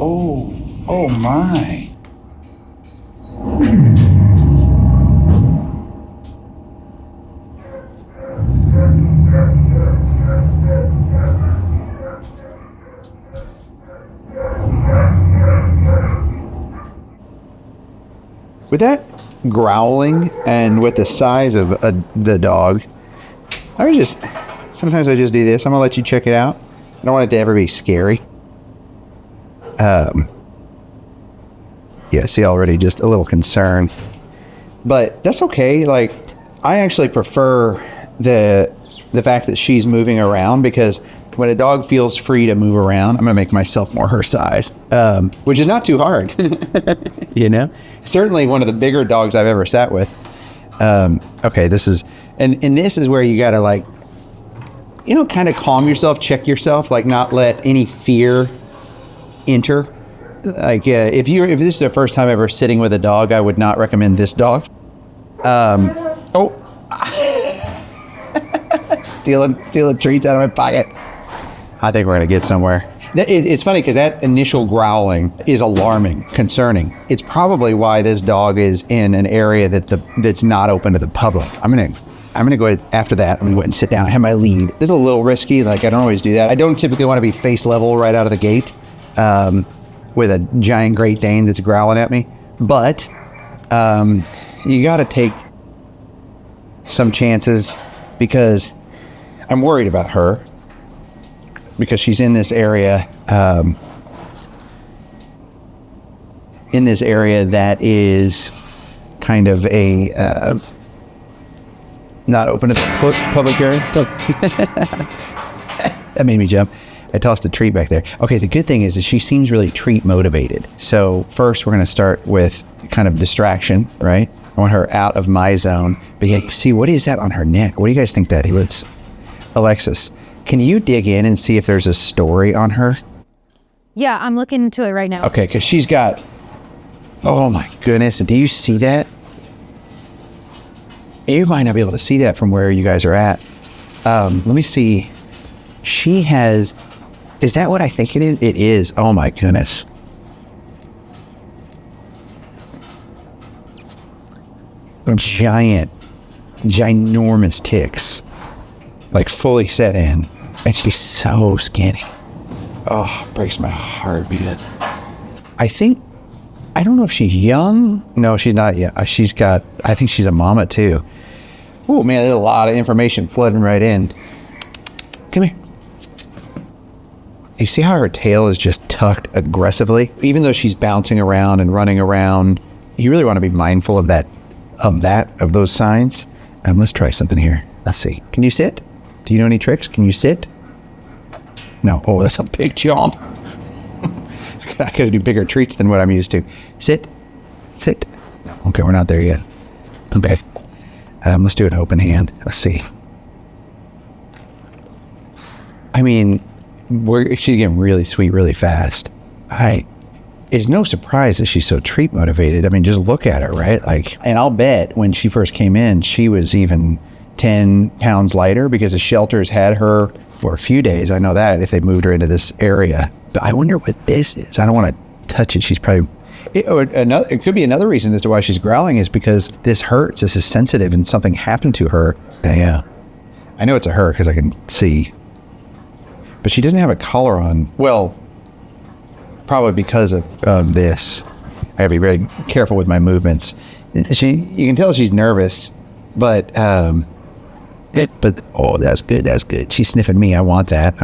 Oh my. With that growling and with the size of the dog, sometimes I just do this. I'm gonna let you check it out. I don't want it to ever be scary. Yeah, see, already just a little concerned, but that's okay. Like, I actually prefer the fact that she's moving around, because when a dog feels free to move around, I'm gonna make myself more her size, which is not too hard. You know, certainly one of the bigger dogs I've ever sat with. Okay, this is where you gotta, like, you know, kind of calm yourself, check yourself, like not let any fear enter. Like, if this is the first time ever sitting with a dog, I would not recommend this dog. Stealing treats out of my pocket. I think we're gonna get somewhere. It's funny because that initial growling is alarming, concerning. It's probably why this dog is in an area that's not open to the public. I'm gonna go ahead after that. I'm gonna go ahead and sit down. I have my lead. This is a little risky. Like, I don't always do that. I don't typically want to be face level right out of the gate with a giant Great Dane that's growling at me. But you got to take some chances, because I'm worried about her, because she's in this area. In this area that is kind of a not open to the public area. That made me jump. I tossed a treat back there. Okay, the good thing is that she seems really treat motivated. So first we're going to start with kind of distraction, right? I want her out of my zone. But yeah, see, what is that on her neck? What do you guys think that is? Alexis, can you dig in and see if there's a story on her? Yeah, I'm looking into it right now. Okay, because she's got, oh my goodness, do you see that? You might not be able to see that from where you guys are at. Let me see. She has, is that what I think it is? It is. Oh my goodness. Ginormous ticks, like fully set in, and she's so skinny. Oh, breaks my heart, man. I don't know if she's young. No, she's not yet. I think she's a mama too. Oh man, there's a lot of information flooding right in. Come here. You see how her tail is just tucked aggressively? Even though she's bouncing around and running around, you really want to be mindful of those signs. Let's try something here. Let's see. Can you sit? Do you know any tricks? Can you sit? No. Oh, that's a big jump. I gotta do bigger treats than what I'm used to. Sit. No. Okay, we're not there yet. Okay. Let's do an open hand. Let's see. I mean, she's getting really sweet really fast. It's no surprise that she's so treat motivated. I mean, just look at her, right? Like, and I'll bet when she first came in, she was even 10 pounds lighter, because the shelters had her for a few days. I know that, if they moved her into this area. But I wonder what this is. I don't want to touch it. She's probably, it could be another reason as to why she's growling, is because this hurts. This is sensitive and something happened to her. Yeah. I know it's a her because I can see. But she doesn't have a collar on. Well, probably because of this. I gotta be very careful with my movements. You can tell she's nervous, but oh, that's good. She's sniffing me. I want that.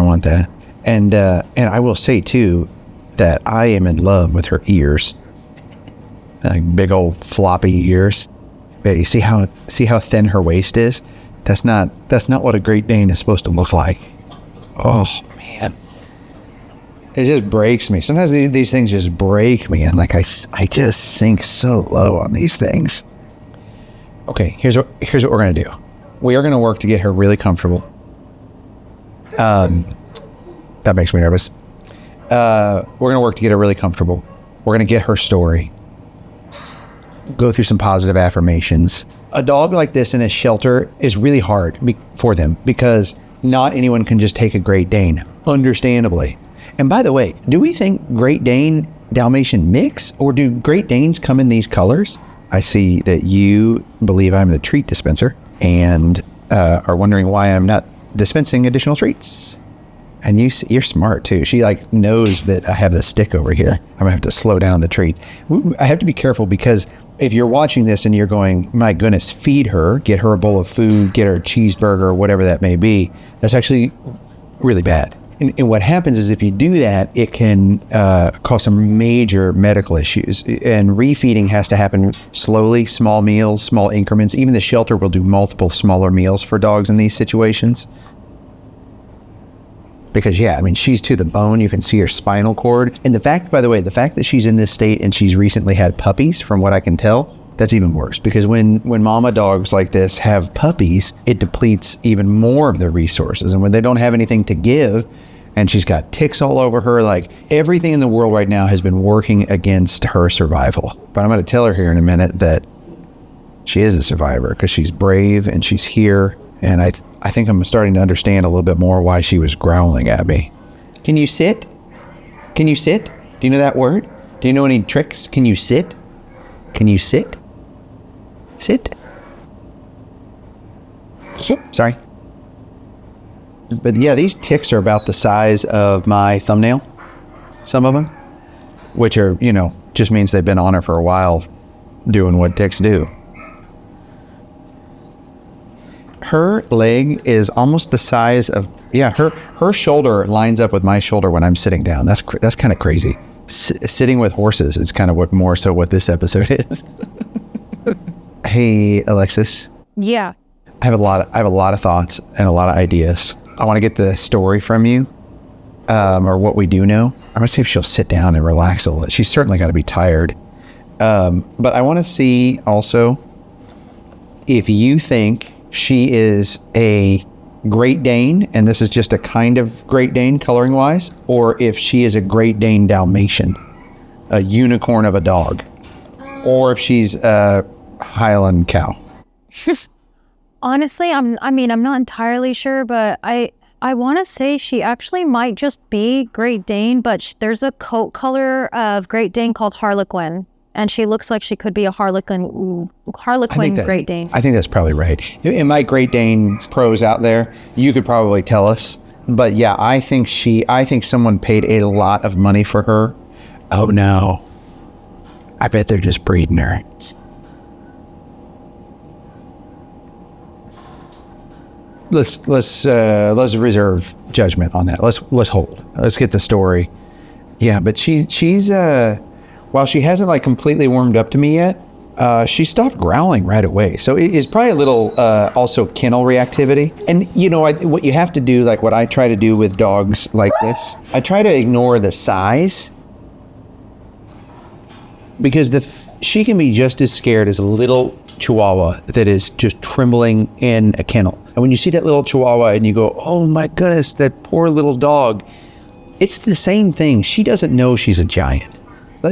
And I will say too that I am in love with her ears, like big old floppy ears. But you see how thin her waist is? That's not what a Great Dane is supposed to look like. Oh man, it just breaks me. Sometimes these things just break me, and like I just sink so low on these things. Okay, here's what we're gonna do. We are gonna work to get her really comfortable. That makes me nervous. We're gonna work to get her really comfortable. We're gonna get her story. Go through some positive affirmations. A dog like this in a shelter is really hard for them, because not anyone can just take a Great Dane, understandably. And by the way, do we think Great Dane Dalmatian mix, or do Great Danes come in these colors? I see that you believe I'm the treat dispenser and are wondering why I'm not dispensing additional treats. And you're smart too. She like knows that I have the stick over here. I'm gonna have to slow down the treats. I have to be careful because if you're watching this and you're going, my goodness, feed her, get her a bowl of food, get her a cheeseburger, whatever that may be, that's actually really bad. And what happens is if you do that, it can cause some major medical issues. And refeeding has to happen slowly, small meals, small increments. Even the shelter will do multiple smaller meals for dogs in these situations. Because, yeah, I mean, she's to the bone. You can see her spinal cord. And the fact, by the way, the fact that she's in this state and she's recently had puppies, from what I can tell, that's even worse. Because when mama dogs like this have puppies, it depletes even more of their resources. And when they don't have anything to give, and she's got ticks all over her, like everything in the world right now has been working against her survival. But I'm going to tell her here in a minute that she is a survivor because she's brave and she's here. And I think I'm starting to understand a little bit more why she was growling at me. Can you sit? Can you sit? Do you know that word? Do you know any tricks? Can you sit? Can you sit? Sit? Sorry. But yeah, these ticks are about the size of my thumbnail, some of them, which are, just means they've been on her for a while doing what ticks do. Her leg is almost the size of, her shoulder lines up with my shoulder when I'm sitting down. That's kind of crazy. Sitting with horses is kind of what this episode is. Hey, Alexis. Yeah. I have a lot of thoughts and a lot of ideas. I want to get the story from you, or what we do know. I'm going to see if she'll sit down and relax a little. She's certainly got to be tired. But I want to see also if you think she is a Great Dane, and this is just a kind of Great Dane coloring wise, or if she is a Great Dane Dalmatian, a unicorn of a dog, or if she's a Highland cow. Honestly, I'm not entirely sure, but I want to say she actually might just be Great Dane, but there's a coat color of Great Dane called Harlequin, and she looks like she could be a Harlequin Great Dane. I think that's probably right. In my Great Dane pros out there, you could probably tell us. But yeah, I think someone paid a lot of money for her. Oh no. I bet they're just breeding her. Let's reserve judgment on that. Let's hold. Let's get the story. Yeah, but she's while she hasn't like completely warmed up to me yet, she stopped growling right away. So it is probably a little also kennel reactivity. And what you have to do, like what I try to do with dogs like this, I try to ignore the size, because she can be just as scared as a little Chihuahua that is just trembling in a kennel. And when you see that little Chihuahua and you go, oh my goodness, that poor little dog, it's the same thing. She doesn't know she's a giant.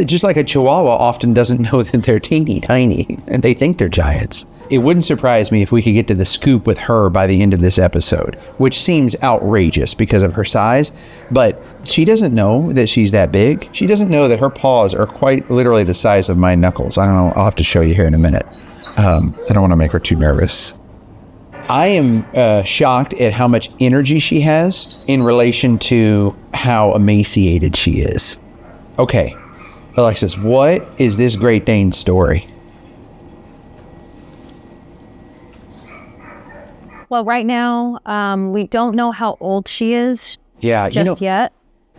Just like a Chihuahua often doesn't know that they're teeny tiny and they think they're giants. It wouldn't surprise me if we could get to the scoop with her by the end of this episode, which seems outrageous because of her size, but she doesn't know that she's that big. She doesn't know that her paws are quite literally the size of my knuckles. I don't know. I'll have to show you here in a minute. I don't want to make her too nervous. I am shocked at how much energy she has in relation to how emaciated she is. Okay, Alexis, what is this Great Dane story? Well, right now, we don't know how old she is. Yeah, yet.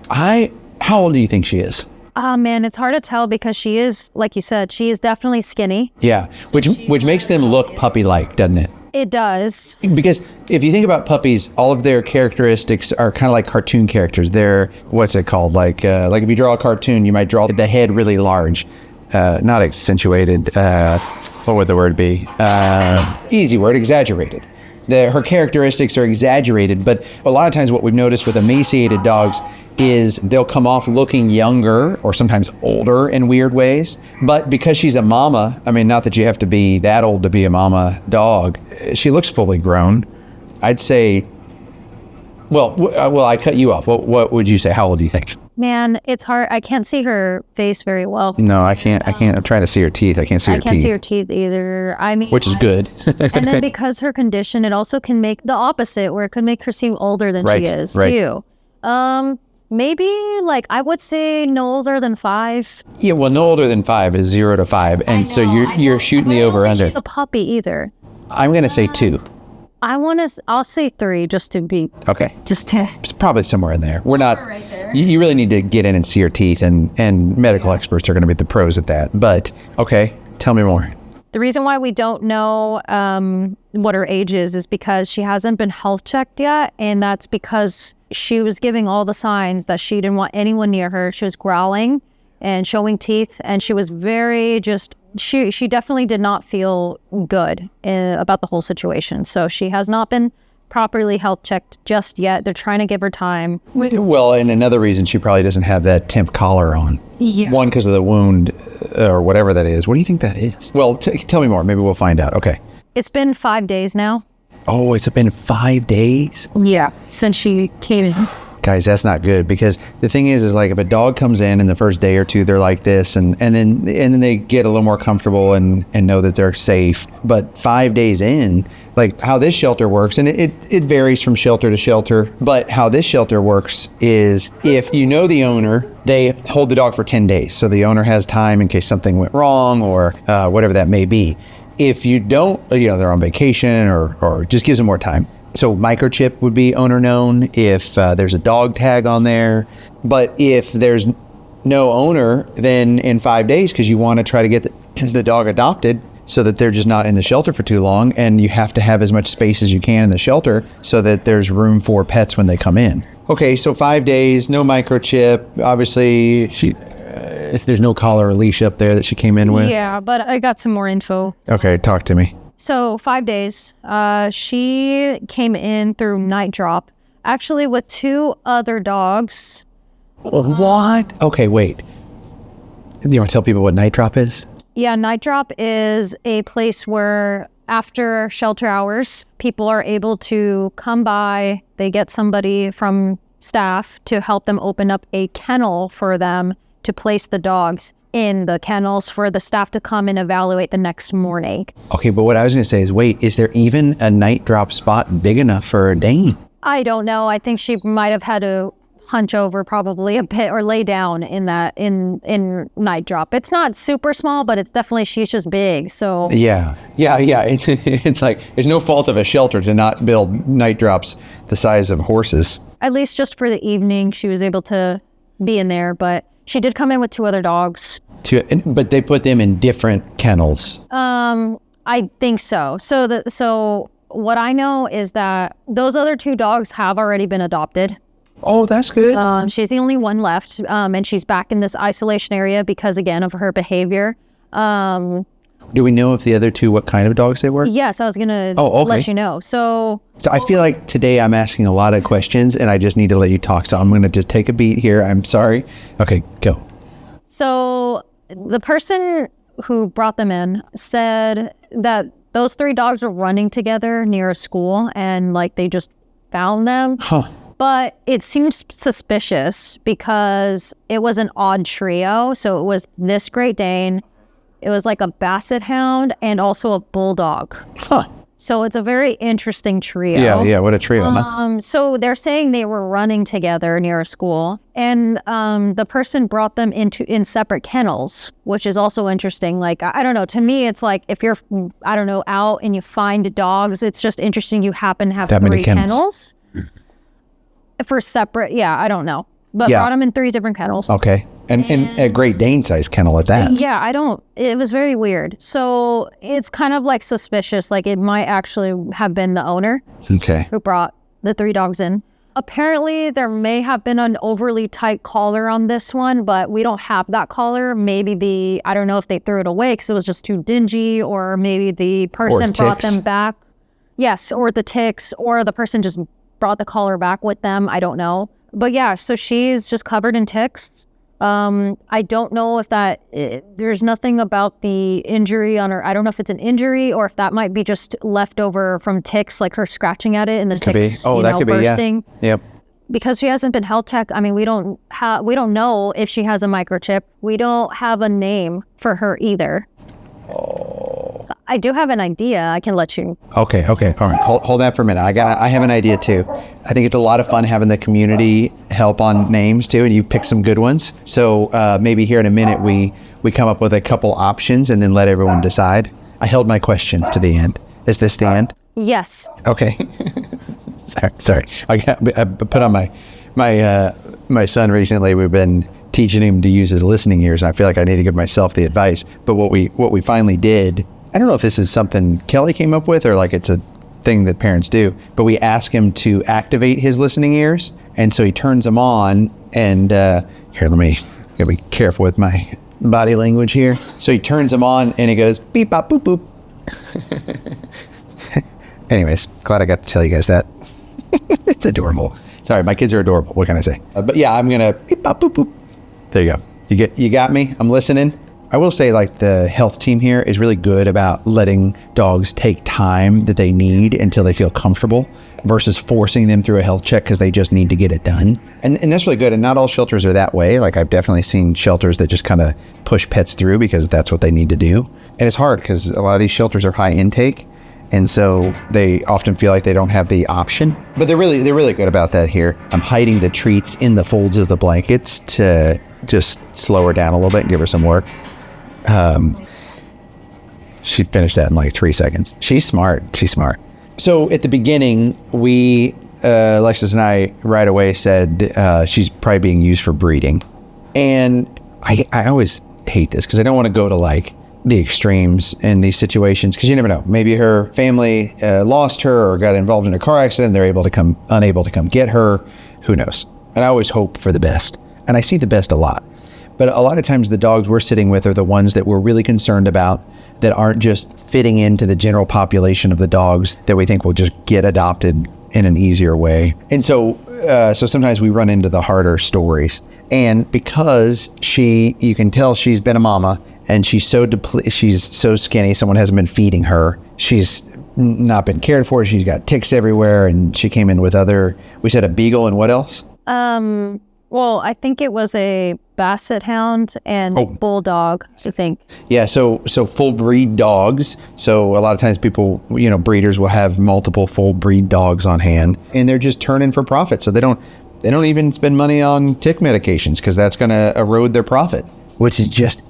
How old do you think she is? Man, it's hard to tell because she is, like you said, she is definitely skinny. Yeah, which makes them look puppy-like, doesn't it? It does. Because if you think about puppies, all of their characteristics are kind of like cartoon characters. They're, what's it called? Like if you draw a cartoon, you might draw the head really large, not accentuated. What would the word be? Easy word, exaggerated. Her characteristics are exaggerated, but a lot of times what we've noticed with emaciated dogs is they'll come off looking younger or sometimes older in weird ways. But because she's a mama, I mean, not that you have to be that old to be a mama dog, she looks fully grown. I'd say Well, I cut you off. What would you say? How old do you think? Man, it's hard. I can't see her face very well. No, I can't. I'm trying to see her teeth. I can't see her teeth. I can't see her teeth either. I mean, which is good. And then because her condition, it also can make the opposite, where it could make her seem older than she is too. Maybe like I would say no older than 5. Yeah, well, no older than 5 is 0 to 5, and so you're shooting the over under. She's a puppy either. I'm gonna say 2. I'll say 3 just to be okay. Just to. It's probably somewhere in there. We're not. Right there. You really need to get in and see her teeth, and medical experts are going to be the pros at that. But okay, tell me more. The reason why we don't know what her age is because she hasn't been health checked yet, and that's because she was giving all the signs that she didn't want anyone near her. She was growling and showing teeth, and she was very she definitely did not feel good about the whole situation. So she has not been properly health checked just yet. They're trying to give her time. Well, and another reason she probably doesn't have that temp collar on. Yeah. One, because of the wound or whatever that is. What do you think that is? Well, tell me more. Maybe we'll find out. Okay. It's been 5 days now. Oh, it's been 5 days? Yeah, since she came in. Guys, that's not good, because the thing is like if a dog comes in the first day or two, they're like this, and then they get a little more comfortable and know that they're safe. But 5 days in, like how this shelter works, and it varies from shelter to shelter, but how this shelter works is if you know the owner, they hold the dog for 10 days. So the owner has time in case something went wrong or whatever that may be. If you don't, they're on vacation or just gives them more time. So microchip would be owner known if there's a dog tag on there. But if there's no owner, then in 5 days, because you want to try to get the dog adopted so that they're just not in the shelter for too long, and you have to have as much space as you can in the shelter so that there's room for pets when they come in. Okay, so 5 days, no microchip. Obviously, if there's no collar or leash up there that she came in with. Yeah, but I got some more info. Okay, talk to me. So 5 days, she came in through night drop, actually with 2 other dogs. What? Okay, wait. You want to tell people what night drop is? Yeah, night drop is a place where after shelter hours, people are able to come by. They get somebody from staff to help them open up a kennel for them to place the dogs in the kennels for the staff to come and evaluate the next morning. Okay, but what I was going to say is, wait, is there even a night drop spot big enough for a Dane? I don't know. I think she might have had to hunch over probably a bit or lay down in night drop. It's not super small, but it's definitely, she's just big. So yeah. It's like it's no fault of a shelter to not build night drops the size of horses. At least just for the evening, she was able to be in there, but she did come in with 2 other dogs. But they put them in different kennels. I think so. So what I know is that those other 2 dogs have already been adopted. Oh, that's good. She's the only one left, and she's back in this isolation area because, again, of her behavior. Do we know if the other 2, what kind of dogs they were? Yes, I was going to let you know. So I feel like today I'm asking a lot of questions, and I just need to let you talk. So I'm going to just take a beat here. I'm sorry. Okay, go. So the person who brought them in said that those 3 dogs were running together near a school, and like they just found them. Huh. But it seems suspicious because it was an odd trio. So it was this Great Dane, it was like a Basset Hound, and also a Bulldog. Huh. So it's a very interesting trio. Yeah, what a trio, huh? So they're saying they were running together near a school, and the person brought them in separate kennels, which is also interesting. Like, I don't know, to me, it's like if you're, I don't know, out and you find dogs, it's just interesting you happen to have that 3 kennels. For separate, I don't know. But brought them in 3 different kennels. Okay. And a Great Dane size kennel at that. Yeah, it was very weird. So it's kind of like suspicious, like it might actually have been the owner who brought the 3 dogs in. Apparently there may have been an overly tight collar on this one, but we don't have that collar. Maybe I don't know if they threw it away because it was just too dingy, or maybe the person brought them back. Yes, or the ticks, or the person just brought the collar back with them. I don't know. But yeah, so she's just covered in ticks. I don't know if there's nothing about the injury on her. I don't know if it's an injury or if that might be just leftover from ticks, like her scratching at it and the ticks, bursting. Be, yeah. Yep. Because she hasn't been health checked. I mean, we don't know if she has a microchip. We don't have a name for her either. Oh. I do have an idea. I can let you. Okay. All right. Hold that for a minute. I have an idea too. I think it's a lot of fun having the community help on names too, and you've picked some good ones. So maybe here in a minute we come up with a couple options and then let everyone decide. I held my questions to the end. Is this the end? Yes. Okay. Sorry. I put on my son recently. We've been teaching him to use his listening ears. And I feel like I need to give myself the advice. But what we finally did, I don't know if this is something Kelly came up with or like it's a thing that parents do, but we ask him to activate his listening ears. And so he turns them on and here, gotta be careful with my body language here. So he turns them on and he goes beep, bop, boop, boop. Anyways, glad I got to tell you guys that. It's adorable. Sorry, my kids are adorable. What can I say? But yeah, I'm gonna beep, bop, boop, boop. There you go. You got me. I'm listening. I will say, like, the health team here is really good about letting dogs take time that they need until they feel comfortable versus forcing them through a health check because they just need to get it done. And that's really good. And not all shelters are that way. Like, I've definitely seen shelters that just kind of push pets through because that's what they need to do. And it's hard because a lot of these shelters are high intake. And so they often feel like they don't have the option. But they're really good about that here. I'm hiding the treats in the folds of the blankets to just slow her down a little bit and give her some work. She finished that in like 3 seconds. She's smart. So at the beginning, Alexis and I right away said she's probably being used for breeding. And I always hate this because I don't want to go to like the extremes in these situations because you never know. Maybe her family lost her or got involved in a car accident. They're unable to come get her. Who knows? And I always hope for the best. And I see the best a lot. But a lot of times the dogs we're sitting with are the ones that we're really concerned about that aren't just fitting into the general population of the dogs that we think will just get adopted in an easier way. And so sometimes we run into the harder stories. And because you can tell she's been a mama and she's so skinny, someone hasn't been feeding her. She's not been cared for. She's got ticks everywhere. And she came in with we said a beagle and what else? Well, I think it was a basset hound and bulldog, I think. Yeah, so full breed dogs. So a lot of times people, breeders will have multiple full breed dogs on hand and they're just turning for profit. So they don't even spend money on tick medications because that's going to erode their profit, which is just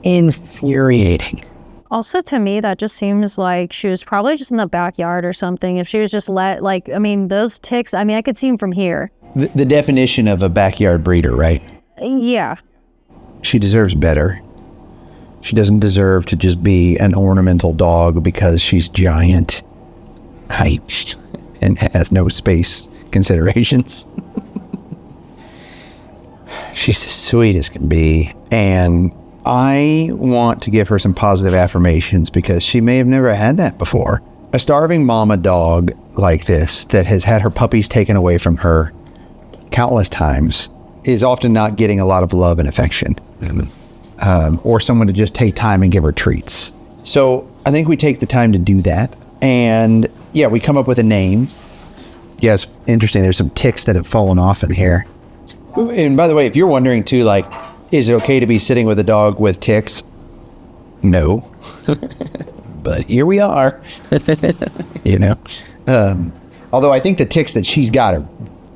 infuriating. Also, to me, that just seems like she was probably just in the backyard or something. If she was just those ticks, I could see them from here. The definition of a backyard breeder, right? Yeah. She deserves better. She doesn't deserve to just be an ornamental dog because she's giant, height, and has no space considerations. She's as sweet as can be. And I want to give her some positive affirmations because she may have never had that before. A starving mama dog like this that has had her puppies taken away from her countless times is often not getting a lot of love and affection, or someone to just take time and give her treats. So I think we take the time to do that. And yeah, we come up with a name. Yes, interesting. There's some ticks that have fallen off in here. And by the way, if you're wondering too, like, is it okay to be sitting with a dog with ticks? No. But here we are. Although I think the ticks that she's got are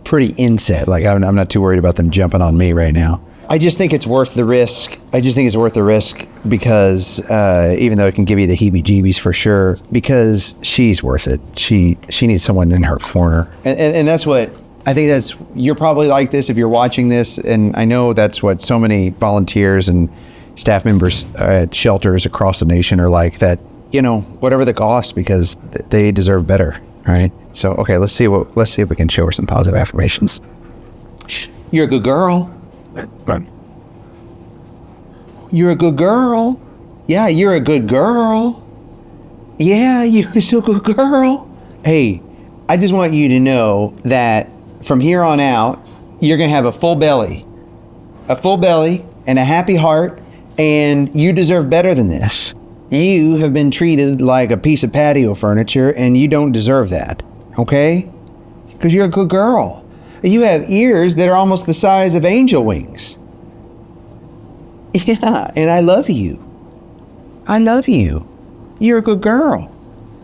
pretty inset. Like, I'm not too worried about them jumping on me right now. I just think it's worth the risk. Because even though it can give you the heebie-jeebies for sure, because she's worth it. She needs someone in her corner. And that's what, I think you're probably like this if you're watching this. And I know that's what so many volunteers and staff members at shelters across the nation are like, that, whatever the cost, because they deserve better. Right. So, okay, let's see if we can show her some positive affirmations. You're a good girl. You're a good girl. Yeah, you're a good girl. Yeah, you're so good girl. Hey, I just want you to know that from here on out, you're going to have a full belly. a full belly, and a happy heart, and you deserve better than this. You have been treated like a piece of patio furniture, and you don't deserve that, okay? Because you're a good girl. You have ears that are almost the size of angel wings. Yeah, and I love you. I love you. You're a good girl.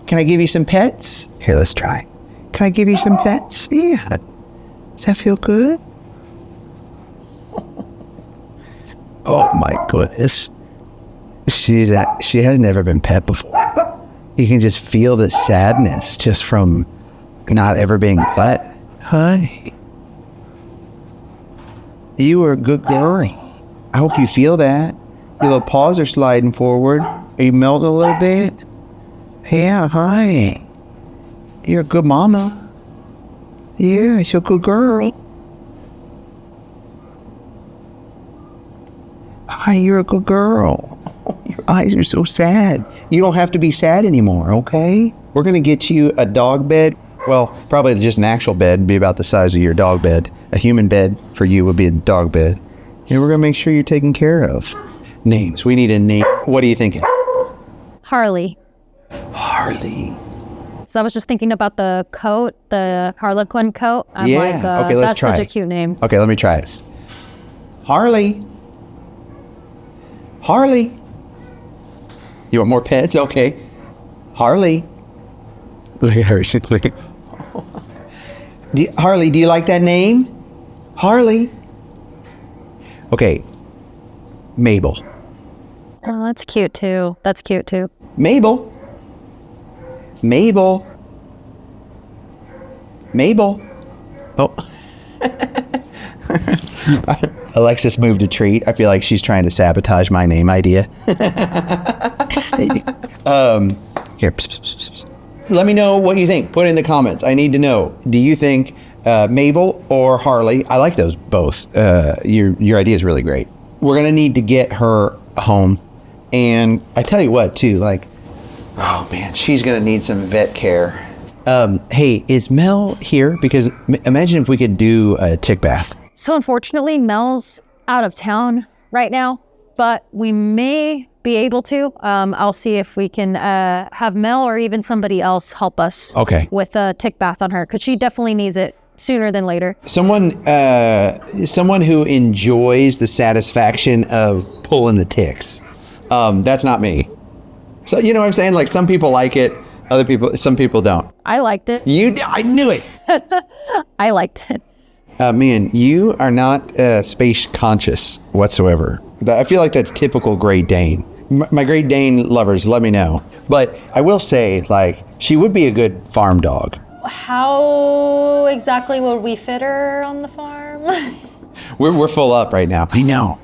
Can I give you some pets? Here, let's try. Can I give you some pets? Yeah. Does that feel good? Oh my goodness. She has never been pet before. You can just feel the sadness just from not ever being pet. Hi. You are a good girl. I hope you feel that. Your little paws are sliding forward. Are you melting a little bit? Yeah, hi. You're a good mama. Yeah, you're a good girl. Hi, you're a good girl. Your eyes are so sad. You don't have to be sad anymore, okay? We're gonna get you a dog bed. Well, probably just an actual bed, be about the size of your dog bed. A human bed for you would be a dog bed. And we're gonna make sure you're taken care of. Names, we need a name. What are you thinking? Harley. Harley. So I was just thinking about the coat, the Harlequin coat. I'm Yeah, like, okay, let's that's try such a it. cute name. Okay, let me try it. Harley. Harley. You want more pets? Okay. Harley. Look at her. She's like, Harley, do you like that name? Harley. Okay. Mabel. Oh, that's cute too. That's cute too. Mabel. Mabel. Mabel. Oh. Alexis moved a treat. I feel like she's trying to sabotage my name idea. Here. Pss, pss, pss, pss. Let me know what you think. Put it in the comments. I need to know. Do you think Mabel or Harley? I like those both. Your idea is really great. We're going to need to get her home. And I tell you what, too, like, oh, man, she's going to need some vet care. Hey, is Mel here? Because imagine if we could do a tick bath. So unfortunately, Mel's out of town right now, but we may be able to. I'll see if we can have Mel or even somebody else help us with a tick bath on her, because she definitely needs it sooner than later. Someone who enjoys the satisfaction of pulling the ticks. That's not me. So you know what I'm saying? Like, some people like it, some people don't. I liked it. I knew it. I liked it. Man, you are not space conscious whatsoever. I feel like that's typical Great Dane. My Great Dane lovers, let me know. But I will say, like, she would be a good farm dog. How exactly would we fit her on the farm? We're full up right now. I know.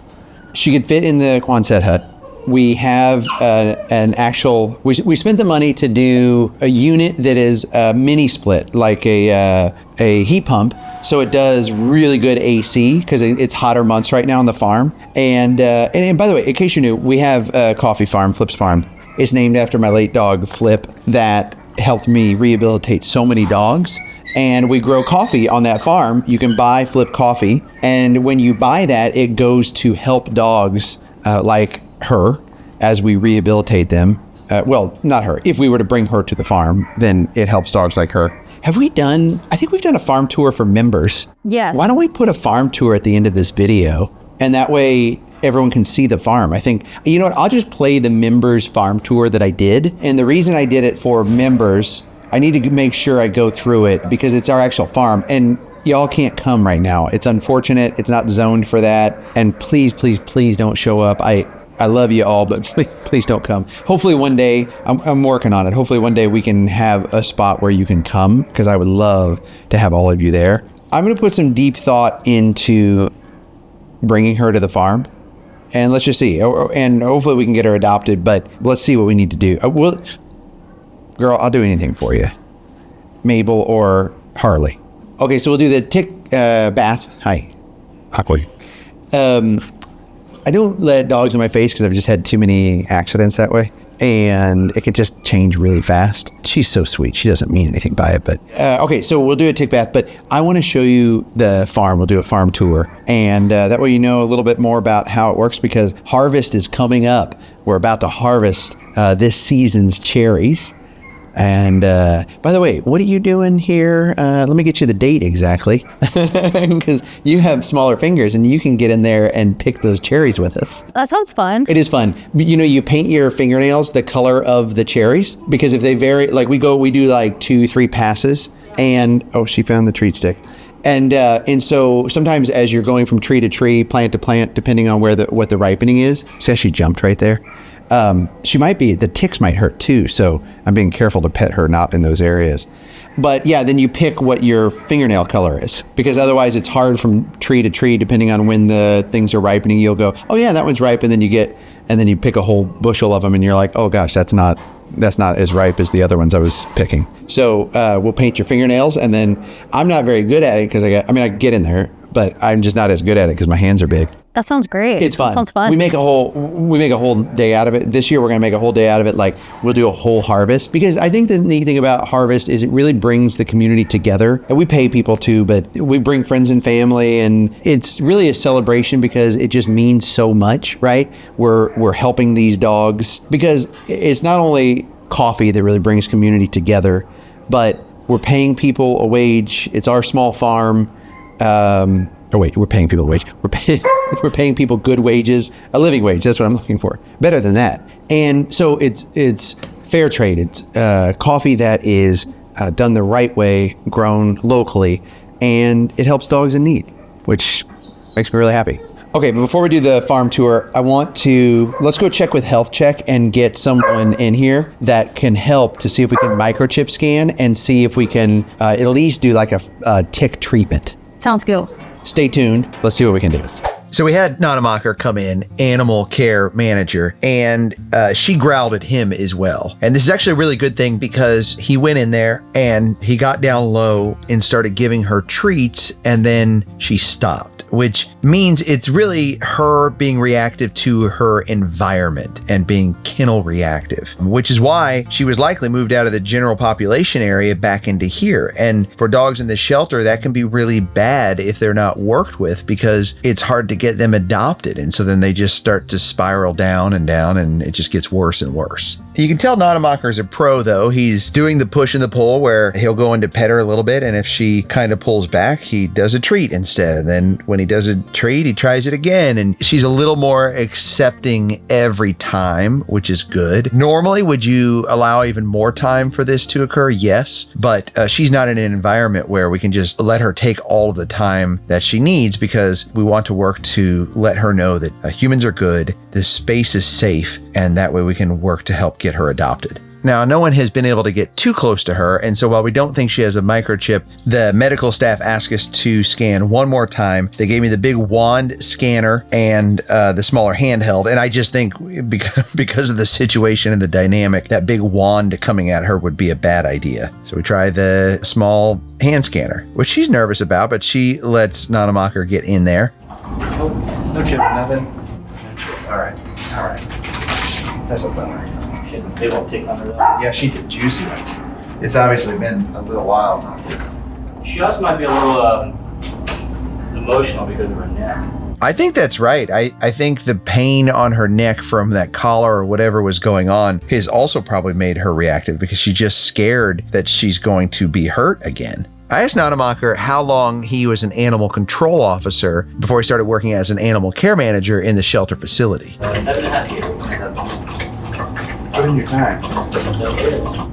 She could fit in the Quonset hut. We have an actual, we spent the money to do a unit that is a mini split, like a heat pump. So it does really good AC because it's hotter months right now on the farm. And by the way, in case you knew, we have a coffee farm, Flip's Farm. It's named after my late dog, Flip, that helped me rehabilitate so many dogs. And we grow coffee on that farm. You can buy Flip coffee. And when you buy that, it goes to help dogs like her as we rehabilitate them. Well, not her. If we were to bring her to the farm, then it helps dogs like her. I think we've done a farm tour for members. Yes. Why don't we put a farm tour at the end of this video? And that way everyone can see the farm. I think, you know what? I'll just play the members farm tour that I did. And the reason I did it for members, I need to make sure I go through it because it's our actual farm. And y'all can't come right now. It's unfortunate. It's not zoned for that. And please, please, please don't show up. I love you all, but please don't come. Hopefully one day, I'm working on it. Hopefully one day we can have a spot where you can come because I would love to have all of you there. I'm going to put some deep thought into bringing her to the farm and let's just see. And hopefully we can get her adopted, but let's see what we need to do. Girl, I'll do anything for you. Mabel or Harley. Okay, so we'll do the tick bath. Hi. Aqua. I don't let dogs in my face because I've just had too many accidents that way. and it can just change really fast. She's so sweet. She doesn't mean anything by it, but okay, so we'll do a tick bath, but I want to show you the farm. We'll do a farm tour, and that way you know a little bit more about how it works, because harvest is coming up. We're about to harvest this season's cherries. And by the way, what are you doing here? Let me get you the date exactly, because you have smaller fingers and you can get in there and pick those cherries with us. That sounds fun. It is fun. But, you know, you paint your fingernails the color of the cherries, because if they vary, like we do like 2-3 passes, and oh, she found the treat stick. And so sometimes as you're going from tree to tree, plant to plant, depending on what the ripening is, see how she jumped right there? The ticks might hurt too, so I'm being careful to pet her not in those areas. But yeah, then you pick what your fingernail color is, because otherwise it's hard from tree to tree, depending on when the things are ripening. You'll go, oh yeah, that one's ripe, and then you pick a whole bushel of them, and you're like, oh gosh, that's not as ripe as the other ones I was picking. So we'll paint your fingernails, and then I'm not very good at it because I can get in there, but I'm just not as good at it because my hands are big. That sounds great. It's fun. That sounds fun. We make a whole day out of it. This year we're going to make a whole day out of it. Like, we'll do a whole harvest, because I think the neat thing about harvest is it really brings the community together. And we pay people too, but we bring friends and family, and it's really a celebration because it just means so much, right? We're helping these dogs, because it's not only coffee that really brings community together, but we're paying people a wage. It's our small farm. We're paying people a wage. We're paying people good wages, a living wage. That's what I'm looking for. Better than that. And so it's fair trade. It's coffee that is done the right way, grown locally, and it helps dogs in need, which makes me really happy. Okay, but before we do the farm tour, let's go check with Health Check and get someone in here that can help to see if we can microchip scan and see if we can at least do like a tick treatment. Sounds good. Stay tuned. Let's see what we can do. So we had Nanamacher come in, animal care manager, and she growled at him as well. And this is actually a really good thing, because he went in there and he got down low and started giving her treats, and then she stopped, which means it's really her being reactive to her environment and being kennel reactive, which is why she was likely moved out of the general population area back into here. And for dogs in the shelter, that can be really bad if they're not worked with, because it's hard to get them adopted, and so then they just start to spiral down, and it just gets worse and worse. You can tell Nanamacher's a pro, though. He's doing the push and the pull, where he'll go in to pet her a little bit, and if she kind of pulls back, he does a treat instead. And then when he does a treat, he tries it again, and she's a little more accepting every time, which is good. Normally, would you allow even more time for this to occur? Yes, but she's not in an environment where we can just let her take all of the time that she needs, because we want to work to let her know that humans are good, this space is safe, and that way we can work to help get her adopted. Now, no one has been able to get too close to her, and so while we don't think she has a microchip, the medical staff asked us to scan one more time. They gave me the big wand scanner and the smaller handheld, and I just think because of the situation and the dynamic, that big wand coming at her would be a bad idea. So we try the small hand scanner, which she's nervous about, but she lets Nanamacher get in there. No chip, nothing. No chip. All right. That's a bummer. She has some big old ticks on her though. Yeah, she did juicy ones. It's obviously been a little while now. She also might be a little emotional because of her neck. I think that's right. I think the pain on her neck from that collar or whatever was going on has also probably made her reactive, because she's just scared that she's going to be hurt again. I asked Nanamacher how long he was an animal control officer before he started working as an animal care manager in the shelter facility. 7.5 years. Put in your time.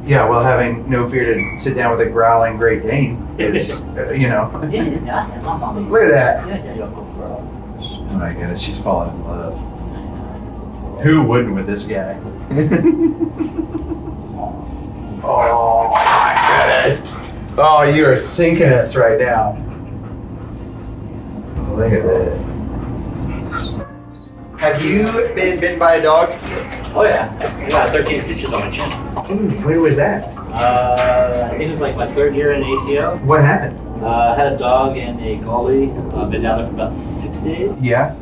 Yeah, well, having no fear to sit down with a growling Great Dane is, Look at that. Oh my goodness, she's falling in love. Who wouldn't with this guy? Oh my goodness. Oh, you are sinking us right now. Look at this. Have you been bitten by a dog? Oh yeah. I got 13 stitches on my chin. When was that? I think it was like my 3rd year in ACO. What happened? I had a dog and a collie. I've been down there for about 6 days. Yeah.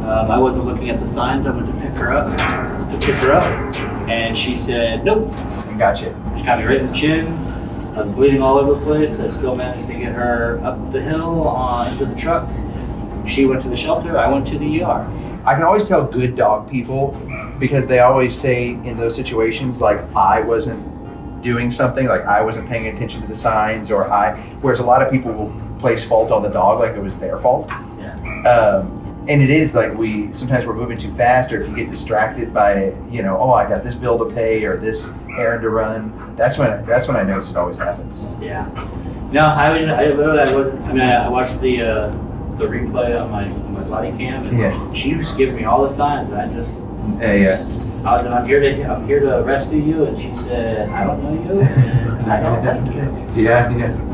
I wasn't looking at the signs. I went to pick her up, and she said, nope. Gotcha. She got me right in the chin. I was bleeding all over the place. I still managed to get her up the hill into the truck. She went to the shelter. I went to the ER. I can always tell good dog people because they always say in those situations, like, I wasn't doing something, like I wasn't paying attention to the signs, whereas a lot of people will place fault on the dog like it was their fault. Yeah. And it is like sometimes we're moving too fast, or if you get distracted by, oh, I got this bill to pay or this errand to run. That's when I notice it always happens. Yeah. No, I watched the replay on my body cam, and she was giving me all the signs. And I just, I was, I'm here to rescue you, and she said, I don't know you, and I don't like you. Yeah.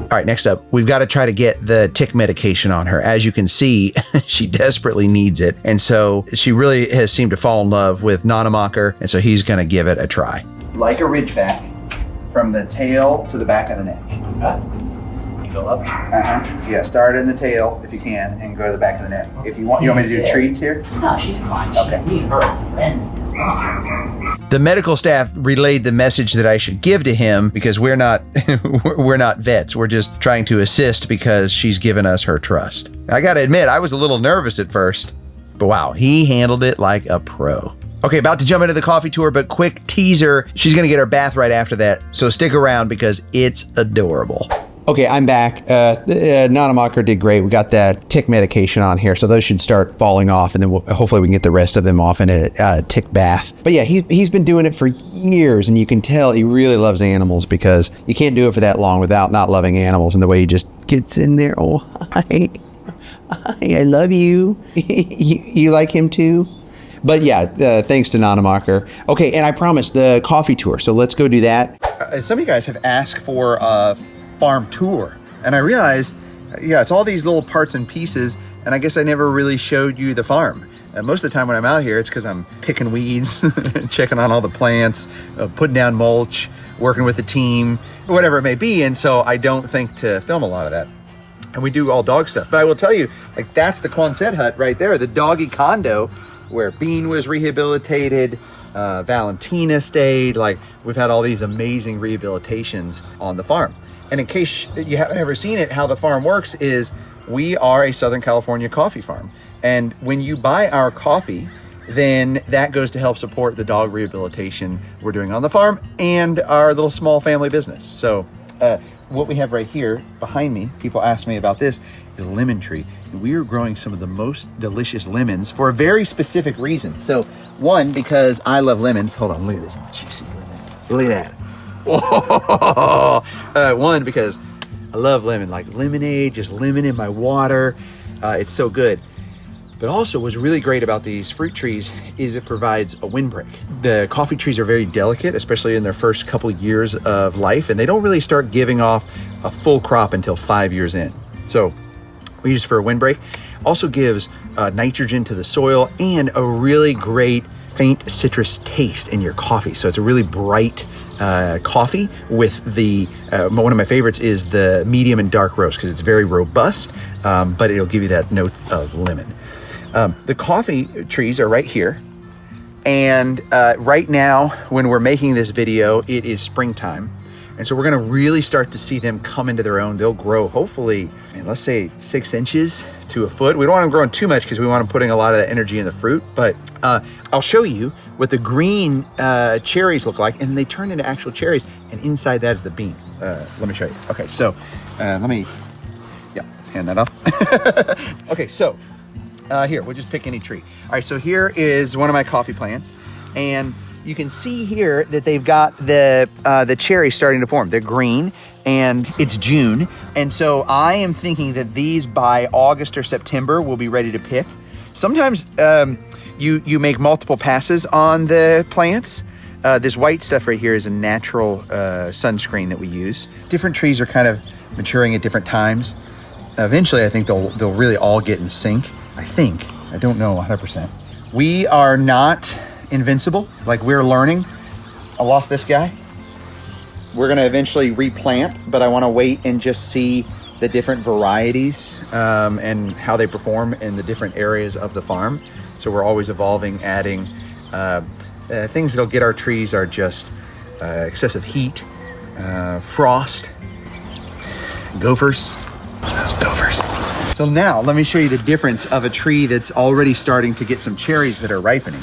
All right, next up, we've got to try to get the tick medication on her. As you can see, she desperately needs it. And so she really has seemed to fall in love with Nanamacher, and so he's going to give it a try. Like a ridgeback, from the tail to the back of the neck. Okay. You go up. Yeah, start in the tail if you can, and go to the back of the neck. If you want me to do treats here? No, she's fine. Okay. Me and her are friends. The medical staff relayed the message that I should give to him because we're not vets. We're just trying to assist because she's given us her trust. I got to admit, I was a little nervous at first, but wow, he handled it like a pro. Okay, about to jump into the coffee tour, but quick teaser. She's going to get her bath right after that. So stick around because it's adorable. Okay, I'm back. Nanamacher did great. We got that tick medication on here, so those should start falling off, and then hopefully we can get the rest of them off in a tick bath. But yeah, he's been doing it for years, and you can tell he really loves animals because you can't do it for that long without not loving animals, and the way he just gets in there. Oh, hi, I love you. You like him too? But yeah, thanks to Nanamacher. Okay, and I promised the coffee tour, so let's go do that. Some of you guys have asked for a farm tour, and I realized, it's all these little parts and pieces, and I guess I never really showed you the farm. Most of the time when I'm out here, it's because I'm picking weeds, checking on all the plants, putting down mulch, working with the team, whatever it may be, and so I don't think to film a lot of that. And we do all dog stuff. But I will tell you, like, that's the Quonset hut right there, the doggy condo where Bean was rehabilitated, Valentina stayed. Like, we've had all these amazing rehabilitations on the farm. And in case you haven't ever seen it, how the farm works is we are a Southern California coffee farm. And when you buy our coffee, then that goes to help support the dog rehabilitation we're doing on the farm and our little small family business. So what we have right here behind me, people ask me about this, is a lemon tree. And we are growing some of the most delicious lemons for a very specific reason. So one, because I love lemons. Hold on, look at this juicy lemon. Look at that. One, because I love lemon, like lemonade, just lemon in my water. It's so good. But also what's really great about these fruit trees is it provides a windbreak. The coffee trees are very delicate, especially in their first couple years of life, and they don't really start giving off a full crop until 5 years in. So we use it for a windbreak. Also gives nitrogen to the soil and a really great faint citrus taste in your coffee. So it's a really bright coffee with the, one of my favorites is the medium and dark roast because it's very robust, but it'll give you that note of lemon. The coffee trees are right here. And right now, when we're making this video, it is springtime. And so we're gonna really start to see them come into their own. They'll grow, hopefully, let's say 6 inches to a foot. We don't want them growing too much because we want them putting a lot of that energy in the fruit, but I'll show you what the green cherries look like, and they turn into actual cherries, and inside that is the bean. Let me show you. Okay, so let me, hand that off. Okay, so here, we'll just pick any tree. All right, so here is one of my coffee plants, and you can see here that they've got the cherries starting to form. They're green, and it's June, and so I am thinking that these by August or September will be ready to pick. Sometimes you make multiple passes on the plants. This white stuff right here is a natural sunscreen that we use. Different trees are kind of maturing at different times. Eventually, I think they'll really all get in sync. I don't know 100%. We are not invincible, like we're learning. I lost this guy. We're gonna eventually replant, but I wanna wait and just see the different varieties and how they perform in the different areas of the farm. So we're always evolving, adding things that'll get our trees are just excessive heat, frost, gophers. Those gophers. So now let me show you the difference of a tree that's already starting to get some cherries that are ripening.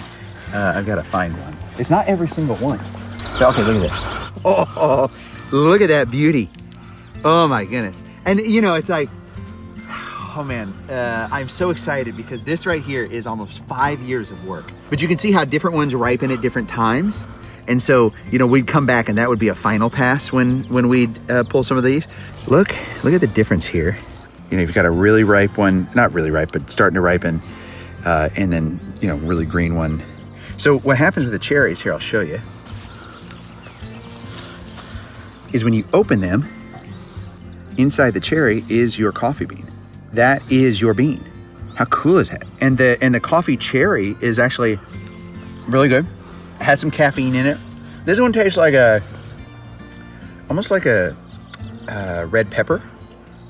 I've got to find one. It's not every single one. Okay, look at this. Oh, look at that beauty. Oh my goodness. And you know, it's like, oh man, I'm so excited because this right here is almost 5 years of work. But you can see how different ones ripen at different times. And so, you know, we'd come back and that would be a final pass when we'd pull some of these. Look at the difference here. You know, you've got a really ripe one, not really ripe, but starting to ripen. And then, you know, really green one. So what happens with the cherries here, I'll show you, is when you open them, inside the cherry is your coffee bean. That is your bean. How cool is that? And the coffee cherry is actually really good. It has some caffeine in it. This one tastes like almost like a red pepper.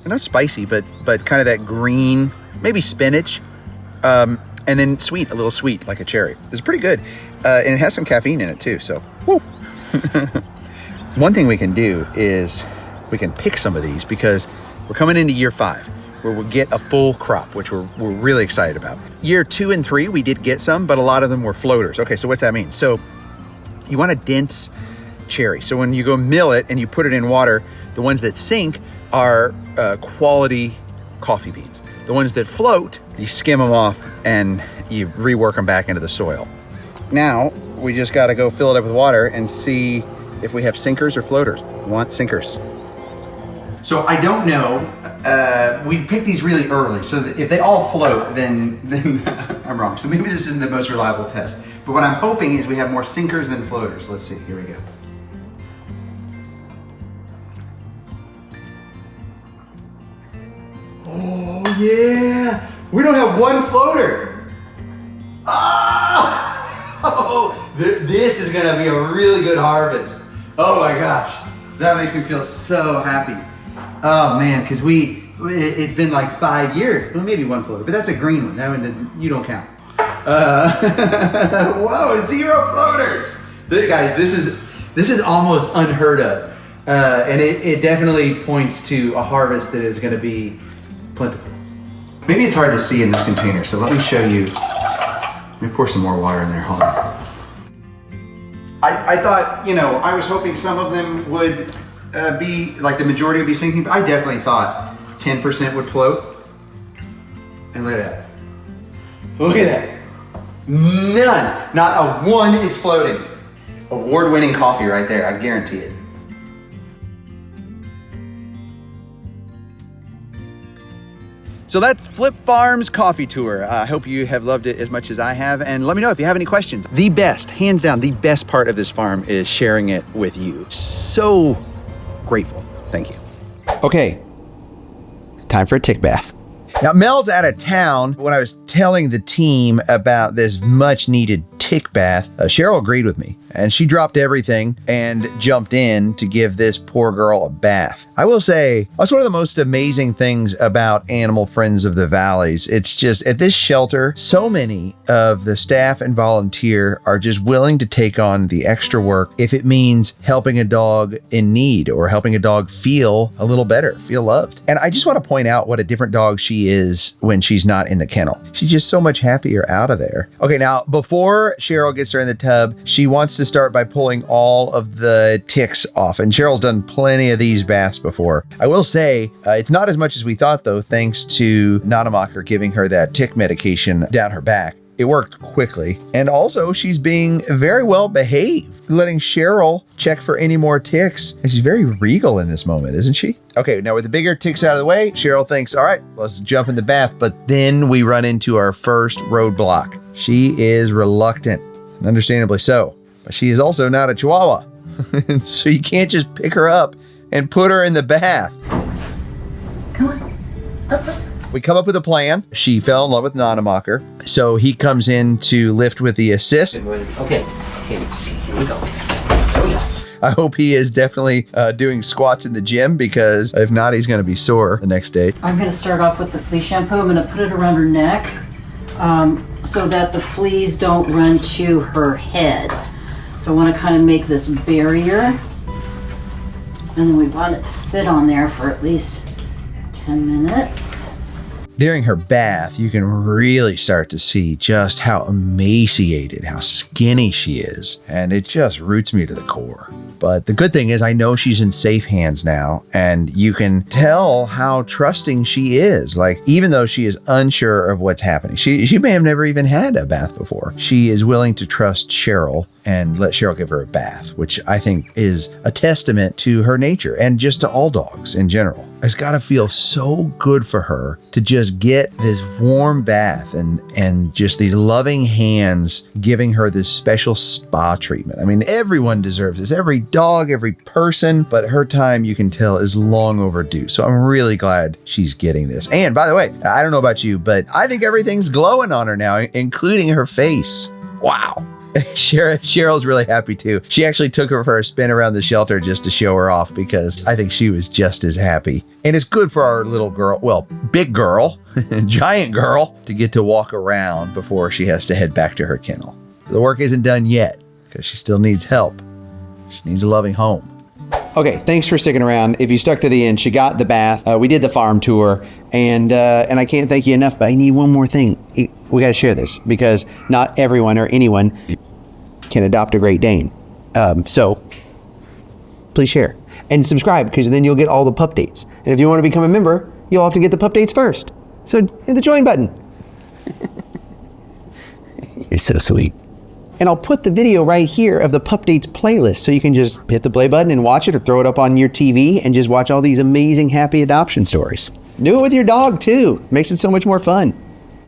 Not spicy, but kind of that green, maybe spinach, and then sweet, a little sweet like a cherry. It's pretty good, and it has some caffeine in it too. So, woo. One thing we can do is we can pick some of these because we're coming into year 5 where we'll get a full crop, which we're really excited about. Year 2 and 3, we did get some, but a lot of them were floaters. Okay, so what's that mean? So you want a dense cherry. So when you go mill it and you put it in water, the ones that sink are quality coffee beans. The ones that float, you skim them off and you rework them back into the soil. Now, we just gotta go fill it up with water and see if we have sinkers or floaters. We want sinkers. So I don't know, we picked these really early, so that if they all float, then I'm wrong. So maybe this isn't the most reliable test. But what I'm hoping is we have more sinkers than floaters. Let's see, here we go. Oh yeah, we don't have one floater. Oh, this is gonna be a really good harvest. Oh my gosh, that makes me feel so happy. Oh man, because it's been like 5 years. Well, maybe one floater, but that's a green one. That one, you don't count. Whoa, 0 floaters. Guys, this is almost unheard of. And it definitely points to a harvest that is gonna be plentiful. Maybe it's hard to see in this container, so let me show you. Let me pour some more water in there, hold on. I thought, you know, I was hoping some of them would be, like the majority would be sinking, but I definitely thought 10% would float. And look at that. Look at that. None, not a one is floating. Award-winning coffee right there, I guarantee it. So that's Flip Farm's coffee tour. I hope you have loved it as much as I have. And let me know if you have any questions. The best, hands down, the best part of this farm is sharing it with you. So grateful. Thank you. Okay, it's time for a tick bath. Now, Mel's out of town. When I was telling the team about this much needed tick bath, Cheryl agreed with me and she dropped everything and jumped in to give this poor girl a bath. I will say, that's one of the most amazing things about Animal Friends of the Valleys. It's just at this shelter, so many of the staff and volunteer are just willing to take on the extra work if it means helping a dog in need or helping a dog feel a little better, feel loved. And I just want to point out what a different dog she is when she's not in the kennel. She's just so much happier out of there. Okay, now before Cheryl gets her in the tub, she wants to start by pulling all of the ticks off. And Cheryl's done plenty of these baths before. I will say, it's not as much as we thought though, thanks to Nanamacher giving her that tick medication down her back. It worked quickly. And also she's being very well behaved, letting Cheryl check for any more ticks. And she's very regal in this moment, isn't she? Okay, now with the bigger ticks out of the way, Cheryl thinks, all right, let's jump in the bath. But then we run into our first roadblock. She is reluctant, and understandably so. But she is also not a Chihuahua. So you can't just pick her up and put her in the bath. Come on. We come up with a plan. She fell in love with Nanamacher, so he comes in to lift with the assist. Okay, here we go. I hope he is definitely doing squats in the gym, because if not, he's going to be sore the next day. I'm going to start off with the flea shampoo. I'm going to put it around her neck so that the fleas don't run to her head. So I want to kind of make this barrier. And then we want it to sit on there for at least 10 minutes. During her bath, you can really start to see just how emaciated, how skinny she is. And it just roots me to the core. But the good thing is I know she's in safe hands now, and you can tell how trusting she is. Like, even though she is unsure of what's happening, she may have never even had a bath before. She is willing to trust Cheryl and let Cheryl give her a bath, which I think is a testament to her nature and just to all dogs in general. It's got to feel so good for her to just get this warm bath and just these loving hands giving her this special spa treatment. I mean, everyone deserves this. Every dog, every person, but her time, you can tell, is long overdue. So I'm really glad she's getting this. And by the way, I don't know about you, but I think everything's glowing on her now, including her face. Wow. Cheryl's really happy too. She actually took her for a spin around the shelter just to show her off, because I think she was just as happy. And it's good for our little girl, well, big girl, giant girl, to get to walk around before she has to head back to her kennel. The work isn't done yet, because she still needs help. She needs a loving home. Okay, thanks for sticking around. If you stuck to the end, she got the bath. We did the farm tour, and I can't thank you enough, but I need one more thing. We got to share this, because not everyone or anyone can adopt a Great Dane. So please share and subscribe, because then you'll get all the pup dates. And if you want to become a member, you'll have to get the pup dates first. So hit the join button. You're so sweet. And I'll put the video right here of the Pup Dates playlist, so you can just hit the play button and watch it, or throw it up on your TV and just watch all these amazing happy adoption stories. Do it with your dog too. Makes it so much more fun.